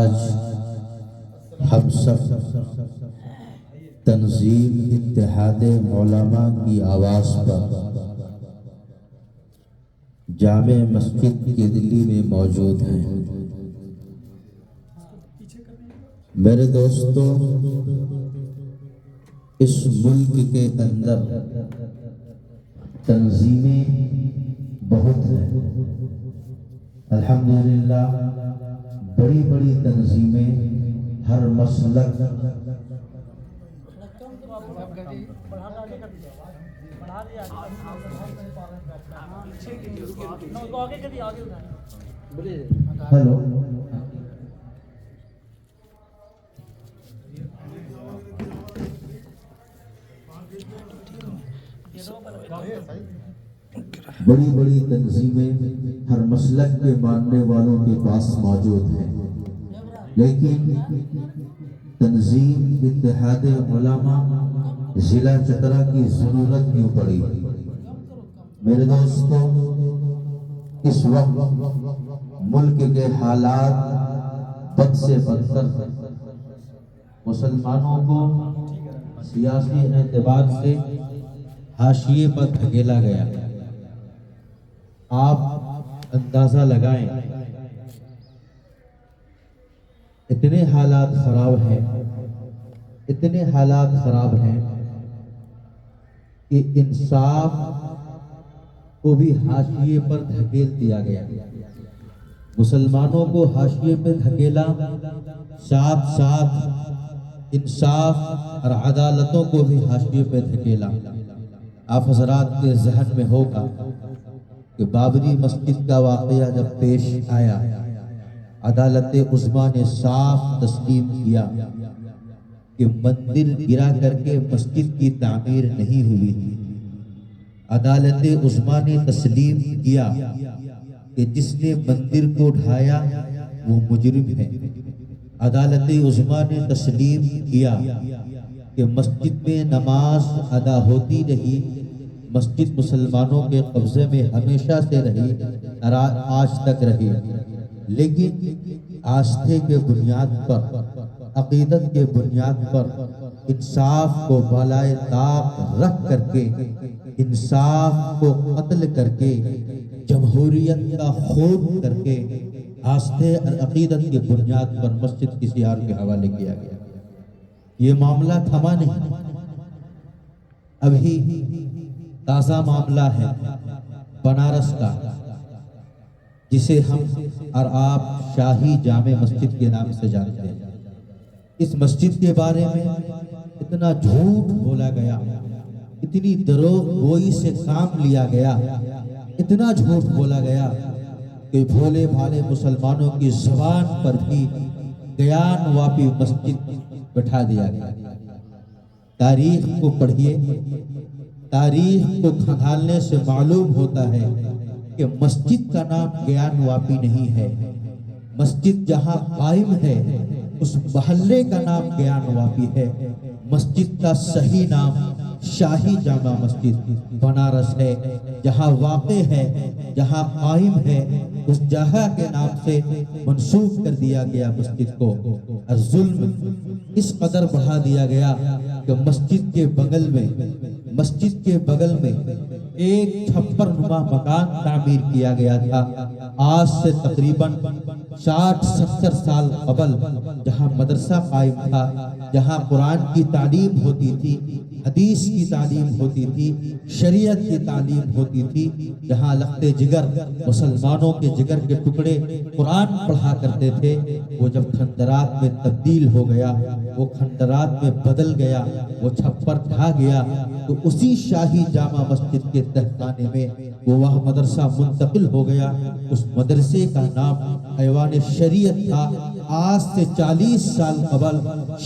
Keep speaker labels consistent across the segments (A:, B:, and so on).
A: آج ہم سب تنظیم اتحاد علماء کی آواز پر جامع مسجد کی دلی میں موجود ہیں۔ میرے دوستوں، اس ملک کے اندر تنظیمیں بہت ہیں، الحمدللہ بڑی بڑی تنظیمیں، ہر مسلک ہیلو بڑی بڑی تنظیمیں ہر مسلک کے ماننے والوں کے پاس موجود ہیں، لیکن تنظیم اتحاد علماء ضلع چترا کی ضرورت کیوں پڑی؟ میرے دوستوں، اس وقت ملک کے حالات بد سے بدتر ہیں، مسلمانوں کو سیاسی اعتبار سے حاشیے پر دھکیلا گیا۔ آپ اندازہ لگائیں، اتنے حالات خراب ہیں کہ انصاف کو بھی حاشیے پر دھکیل دیا گیا۔ مسلمانوں کو حاشیے پہ دھکیلا، ساتھ ساتھ انصاف اور عدالتوں کو بھی حاشیے پہ دھکیلا۔ آپ حضرات کے ذہن میں ہوگا کہ بابری مسجد کا واقعہ جب پیش آیا، عدالت عظمیٰ نے صاف تسلیم کیا کہ مندر گرا کر کے مسجد کی تعمیر نہیں ہوئی تھی۔ عدالت عظمیٰ نے تسلیم کیا کہ جس نے مندر کو ڈھایا وہ مجرم ہے۔ عدالت عظمیٰ نے تسلیم کیا کہ مسجد میں نماز ادا ہوتی رہی، مسجد مسلمانوں کے قبضے میں ہمیشہ سے رہی اور آج تک رہی، لیکن آستھے کے بنیاد پر، عقیدت کے بنیاد پر انصاف کو بالائے طاق رکھ کر کے، انصاف کو قتل کر کے، جمہوریت کا خون کر کے، آستھے اور عقیدت کی بنیاد پر مسجد کسی اور کے حوالے کیا گیا۔ یہ معاملہ تھما نہیں، ابھی تازہ معاملہ ہے بنارس کا، جسے ہم اور آپ شاہی جامع مسجد کے نام سے جانتے ہیں۔ اس مسجد کے بارے میں اتنا جھوٹ بولا گیا، اتنی دروغ گوئی سے کام لیا گیا، اتنا جھوٹ بولا گیا کہ بھولے بھالے مسلمانوں کی زبان پر بھی گیان واپی مسجد بٹھا دیا گیا۔ تاریخ کو پڑھیے، تاریخ کو کھنگالنے سے معلوم ہوتا ہے کہ مسجد کا نام گیان واپی نہیں ہے، مسجد جہاں قائم ہے اس محلے کا نام گیان واپی ہے۔ مسجد کا صحیح نام شاہی جامع مسجد بنارس ہے، جہاں واقع ہے، جہاں قائم ہے، اس جگہ کے نام سے منسوخ کر دیا گیا مسجد کو، اور ظلم اس قدر بڑھا دیا گیا کہ مسجد کے بغل میں ایک چھپر نما مکان تعمیر کیا گیا تھا، آج سے تقریباً 60-70 سال قبل، جہاں مدرسہ قائم تھا، جہاں قرآن کی تعلیم ہوتی تھی، حدیث کی تعلیم ہوتی تھی، شریعت کی تعلیم ہوتی تھی، جہاں لختے جگر مسلمانوں کے جگر کے ٹکڑے قرآن پڑھا کرتے تھے، وہ جب کھنڈرات میں تبدیل ہو گیا، وہ کھنڈرات میں بدل گیا، وہ چھپر ڈھا گیا، تو اسی شاہی جامع مسجد کے تہخانے میں وہ مدرسہ منتقل ہو گیا۔ اس مدرسے کا نام ایوان شریعت تھا۔ آج سے 40 سال قبل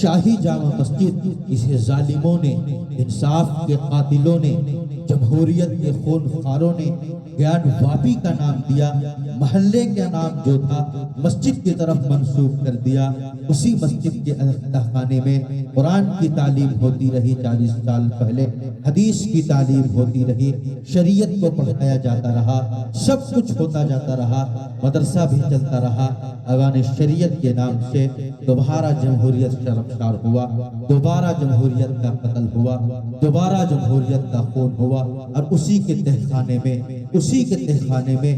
A: شاہی جامع مسجد، اسے ظالموں نے، انصاف کے قاتلوں نے، جمہوریت کے خون خواروں نے گیان واپی کا نام دیا۔ محلے کا نام جو تھا مسجد کی طرف منسوب کر دیا. اسی مسجد کے خانے میں قرآن کی تعلیم ہوتی رہی. 40 سال پہلے حدیث کی تعلیم ہوتی رہی, شریعت کو پڑھایا جاتا رہا, سب کچھ ہوتا جاتا رہا, مدرسہ بھی چلتا رہا. ایوان شریعت کے نام سے دوبارہ جمہوریت شرمسار ہوا, دوبارہ جمہوریت کا قتل ہوا, دوبارہ جمہوریت کا خون ہوا. اور اسی کے تہخانے میں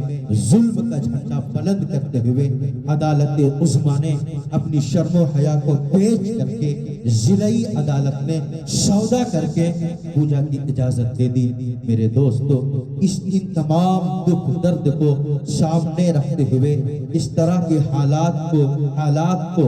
A: ظلم کا جھنڈا بلند کرتے ہوئے عدالت عظمیٰ نے اپنی شرم و حیا کو بیچ کر کے ضلعی عدالت میں سودا کر کے پوجا کی اجازت دے دی. میرے دوستو, ان تمام دکھ درد کو سامنے رکھتے ہوئے, اس طرح کے حالات کو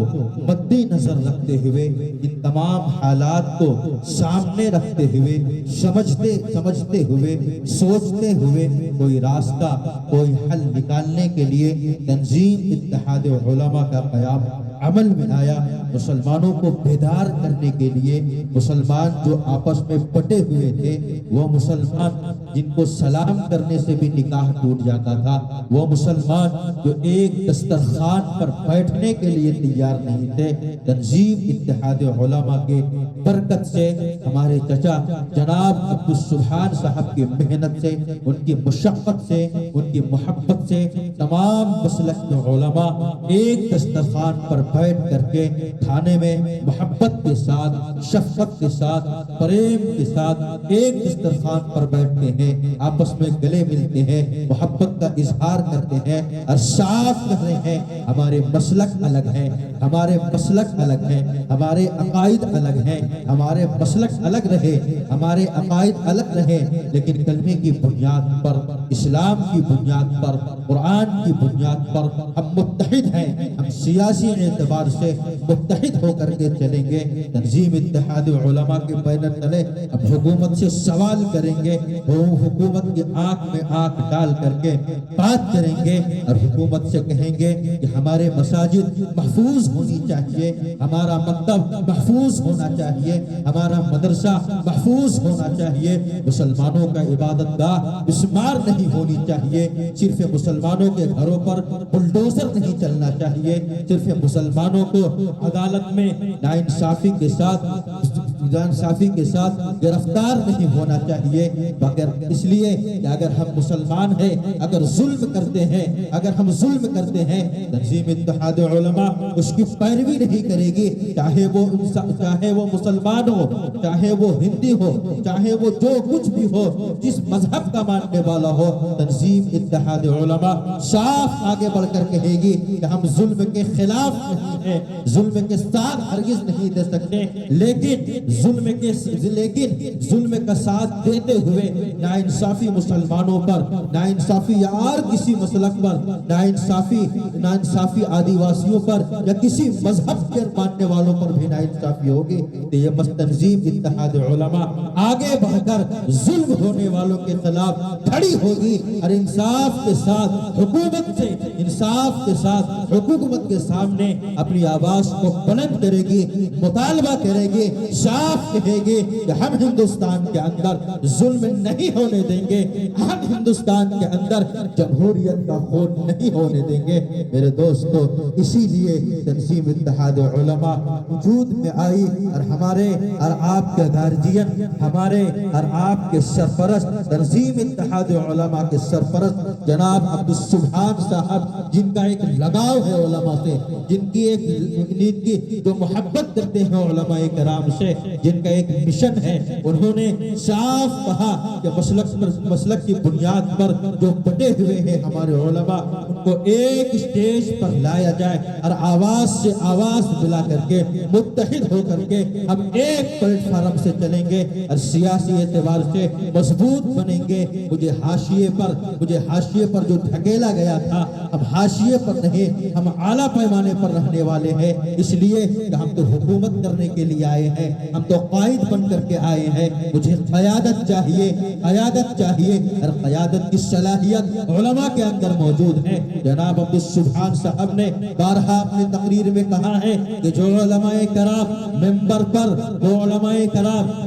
A: مد نظر رکھتے ہوئے, ان تمام حالات کو سامنے رکھتے ہوئے, سمجھتے ہوئے, سوچتے ہوئے کوئی راستہ, کوئی حل نکالنے کے لیے تنظیم اتحاد علماء کا قیام عمل میں آیا. مسلمانوں کو بیدار کرنے کے لیے, مسلمان جو آپس میں بٹے ہوئے تھے, وہ مسلمان جن کو سلام کرنے سے بھی نکاح ٹوٹ جاتا تھا, وہ مسلمان جو ایک دسترخوان پر بیٹھنے کے لیے تیار نہیں تھے, تنظیم اتحاد علماء کے برکت سے, ہمارے چچا جناب عبدالسبحان صاحب کی محنت سے, ان کی مشقت سے, ان کی محبت سے, تمام مسلک کے علماء ایک دسترخوان پر بیٹھ کر کے کھانے میں محبت کے ساتھ, شفقت کے ساتھ, پریم کے ساتھ ایک دسترخوان پر بیٹھتے ہیں, آپس میں گلے ملتے ہیں, محبت کا اظہار کرتے ہیں اور صاف کر رہے ہیں ہمارے مسلک الگ ہیں, ہمارے مسلک الگ ہیں, ہمارے عقائد الگ ہیں, ہمارے مسلک الگ رہے, ہمارے عقائد الگ رہے, لیکن کلمے کی بنیاد پر, اسلام کی بنیاد پر, قرآن کی بنیاد پر ہم متحد ہیں. ہم سیاسی اعتبار سے متحد ہو کر کے چلیں گے. تنظیم اتحاد علماء کے بینر تلے اب حکومت سے سوال کریں گے, وہ حکومت کی آنکھ میں آنکھ ڈال کر کے بات کریں گے اور حکومت سے کہیں گے کہ ہمارے مساجد محفوظ ہونی چاہیے, ہمارا مکتب محفوظ ہونا چاہیے, ہمارا مدرسہ محفوظ ہونا چاہیے, مسلمانوں کا عبادت گاہ مسمار نہیں ہونی چاہیے, صرف مسلمانوں کے گھروں پر بلڈوزر نہیں چلنا چاہیے, صرف مسلمانوں کو عدالت میں ناانصافی کے ساتھ گرفتار نہیں ہونا چاہیے, مگر اس لیے کہ اگر ہم مسلمان ہیں, اگر ظلم کرتے ہیں, تنظیم اتحاد علماء اس کی پیروی نہیں کرے گی, چاہے وہ مسلمان ہو, چاہے وہ ہندی ہو, چاہے وہ جو کچھ بھی ہو, جس مذہب کا ماننے والا ہو. تنظیم اتحاد علماء صاف آگے بڑھ کر کہے گی کہ ہم ظلم کے خلاف نہیں ہیں, ظلم کے ساتھ ہرگز نہیں دے سکتے, لیکن ظلم کا ساتھ دیتے ہوئے ناانصافی مسلمانوں پر, ناانصافی یا اور کسی مسلک پر, ناانصافی آدیواسیوں پر یا کسی مذہب کے ماننے والوں پر بھی ناانصافی ہوگی, تو یہ تنظیم اتحاد علماء آگے بڑھ کر ظلم ہونے والوں کے خلاف کھڑی ہوگی اور انصاف کے ساتھ حکومت کے سامنے اپنی آواز کو بلند کرے گی, مطالبہ کرے گی, صاف کہے گی کہ ہم ہندوستان کے اندر ظلم نہیں ہونے دیں گے, ہم ہندوستان کے اندر جمہوریت کا خون نہیں ہونے دیں گے. میرے دوستو, اسی لیے تنظیم اتحاد علماء وجود میں آئی اور ہمارے اور آپ کے گارجین, ہمارے اور آپ کے سرپرست, تنظیم اتحاد علماء کے سرپرست جناب عبدالسبحان صاحب, جن کا ایک لگاؤ ہے علماء سے, جن کی ایک جو محبت کرتے ہیں علماء کرام سے, جن کا ایک مشن ہے, انہوں نے صاف کہا کہ مسلک کی بنیاد پر جو بٹے ہوئے ہیں ہمارے علماء, ان کو ایک اسٹیج پر لایا جائے اور آواز سے آواز ملا کر کے متحد ہو کر کے ہم ایک پلیٹ فارم سے چلیں گے اور سیاسی اعتبار سے مضبوط بنیں گے. مجھے حاشیے پر جو دھکیلا گیا تھا, ہم حاشیے پر نہیں, ہم اعلیٰ پیمانے پر رہنے والے ہیں, اس لیے کہ ہم تو حکومت کرنے کے لیے آئے ہیں, ہم تو قائد بن کر کے آئے ہیں. مجھے قیادت چاہیے اور قیادت کی صلاحیت علماء کے اندر موجود ہے. جناب عبدالسبحان صاحب نے بارہا اپنی تقریر میں کہا ہے کہ جو علماء کرام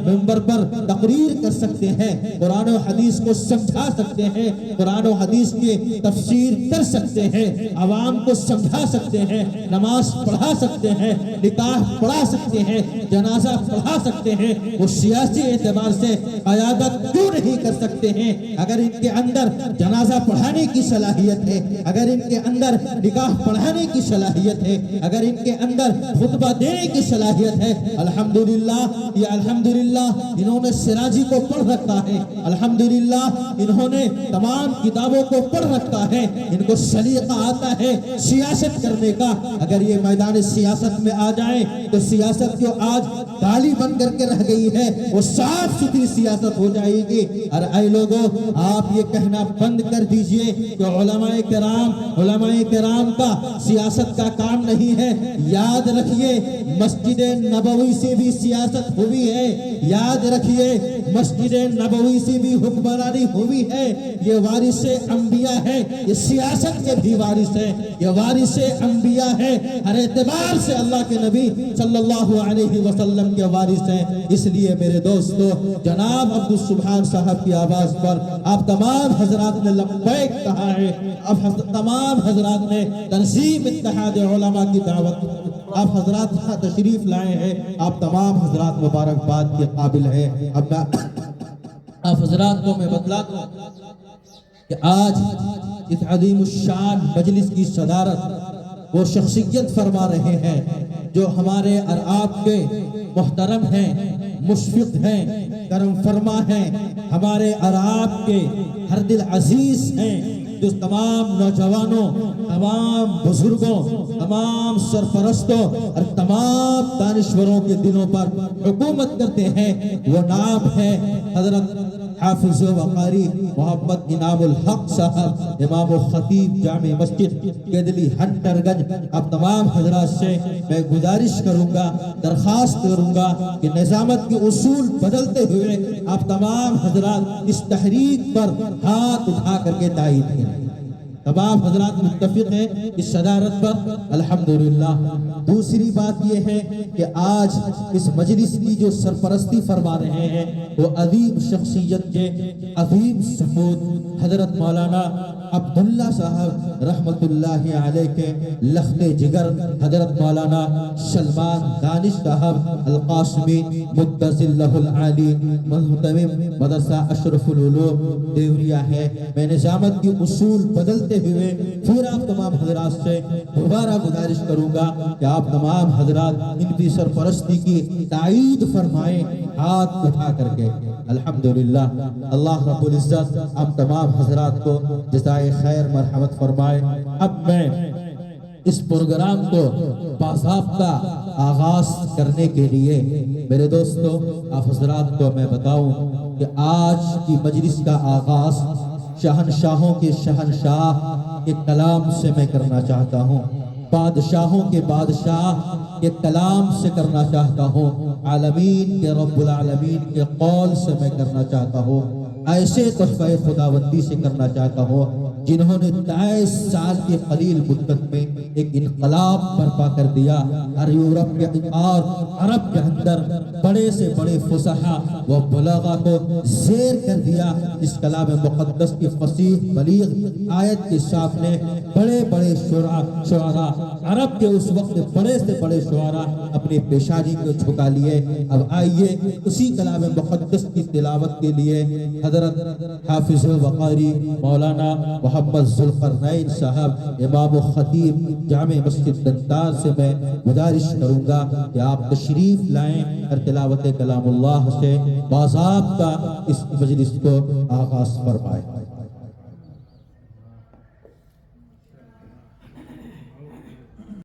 A: ممبر پر تقریر کر سکتے ہیں، قرآن و حدیث کو سمجھا سکتے ہیں، قرآن و حدیث کی تفسیر کر سکتے ہیں، عوام کو سمجھا سکتے ہیں، نماز پڑھا سکتے ہیں، نکاح پڑھا سکتے ہیں، جنازہ پڑھا سکتے ہیں، وہ سیاسی اعتبار سے قیادت کیوں نہیں کر سکتے ہیں؟ اگر ان کے اندر جنازہ پڑھانے کی صلاحیت ہے، اگر ان کے اندر نکاح پڑھانے کی صلاحیت ہے، اگر ان کے اندر خطبہ دینے کی صلاحیت ہے، الحمدللہ انہوں نے سراجی کو پڑھ رکھا ہے، الحمدللہ انہوں نے تمام کتابوں کو پڑھ رکھا ہے، ان کو سلیقہ آتا ہے سیاست کرنے کا۔ اگر یہ میدان سیاست میں آ جائیں تو سیاست جو آج کالی بن کر کے رہ گئی ہے وہ صاف ستھری سیاست ہو جائے گی۔ اور اے لوگوں، آپ یہ کہنا بند کر دیجئے کہ علماء کرام کا سیاست کا کام نہیں ہے۔ یاد رکھیے مسجد نبوی سے بھی سیاست ہوئی ہے، یاد رکھیے مسجد نبوی سے بھی حکمرانی ہوئی ہے۔ یہ وارث انبیاء ہے، یہ سیاست کے بھی وارث ہے، یہ وارث انبیاء ہے، ہر اعتبار سے اللہ کے نبی صلی اللہ علیہ وسلم کے وارث ہیں۔ اس لیے میرے دوستو، جناب عبدالسبحان صاحب کی آواز پر آپ تمام حضرات نے لبیک کہا ہے، اب تمام حضرات نے تنظیم اتحاد علماء کی دعوت آپ حضرات تشریف لائے ہیں، آپ تمام حضرات مبارکباد کے قابل ہیں۔ اب میں آپ حضرات کو میں بتلاتا ہوں کہ آج اس عظیم الشان مجلس کی صدارت وہ شخصیت فرما رہے ہیں جو ہمارے اور آپ کے محترم ہیں، مشفق ہیں، کرم فرما ہیں، ہمارے اور آپ کے ہر دل عزیز ہیں، جو تمام نوجوانوں، تمام بزرگوں، تمام سرپرستوں اور تمام دانشوروں کے دلوں پر حکومت کرتے ہیں۔ وہ نام ہے حضرت حافظ و قاری محمد انعام الحق صاحب، امام و خطیب جامع مسجد کیدلی ہنٹر گنج۔ اب تمام حضرات سے میں گزارش کروں گا، درخواست کروں گا کہ نظامت کے اصول بدلتے ہوئے آپ تمام حضرات اس تحریک پر ہاتھ اٹھا کر کے تائید کریں۔ تمام حضرات متفق ہیں اس صدارت پر، الحمدللہ۔ دوسری بات یہ ہے کہ آج اس مجلس کی جو سرپرستی فرما رہے ہیں وہ عظیم شخصیت کے عظیم سپوت حضرت مولانا عبداللہ صاحب رحمت اللہ علیہ کے لخت جگر حضرت مولانا سلمان دانش صاحب القاسمی مدث اللہ العالی محتمم مدرسہ اشرف العلوم دیوریا ہے۔ میں نظامت کی اصول بدلتے ہوئے پھر آپ تمام حضرات سے دوبارہ گزارش کروں گا کہ آپ تمام حضرات ان کی سرپرستی کی تائید فرمائیں ہاتھ اٹھا کر کے۔ الحمدللہ، اللہ رب العزت آپ تمام حضرات کو جزائے خیر مرحمت فرمائے۔ اب میں اس پروگرام کو باضابطہ آغاز کرنے کے لیے میرے دوستو آپ حضرات کو میں بتاؤں کہ آج کی مجلس کا آغاز شہنشاہوں کے شہنشاہ کے کلام سے میں کرنا چاہتا ہوں، بادشاہوں کے بادشاہ کے کلام سے کرنا چاہتا ہوں، عالمین کے رب العالمین کے قول سے میں کرنا چاہتا ہوں، ایسے تحفہ خداوندی سے کرنا چاہتا ہوں جنہوں نے 23 سال کی قلیل مدت میں ایک انقلاب برپا کر دیا اور یورپ کے اور عرب کے اندر بڑے سے بڑے فصحا و بلاغا کو زیر کر دیا۔ اس کلام مقدس کی فصیح بلیغ آیت کے سامنے بڑے بڑے شعراء عرب کے اس وقت بڑے سے بڑے شعراء اپنی پیشانی کو جھکا لیے۔ اب آئیے اسی کلام مقدس کی تلاوت کے لیے حضرت حافظ و قاری مولانا محمد ذوالقرنین صاحب امام و خطیب جامع مسجد دندار سے میں گزارش کروں گا کہ آپ تشریف لائیں اور تلاوت کلام اللہ سے باضابطہ اس مجلس کو آغاز فرمائیں۔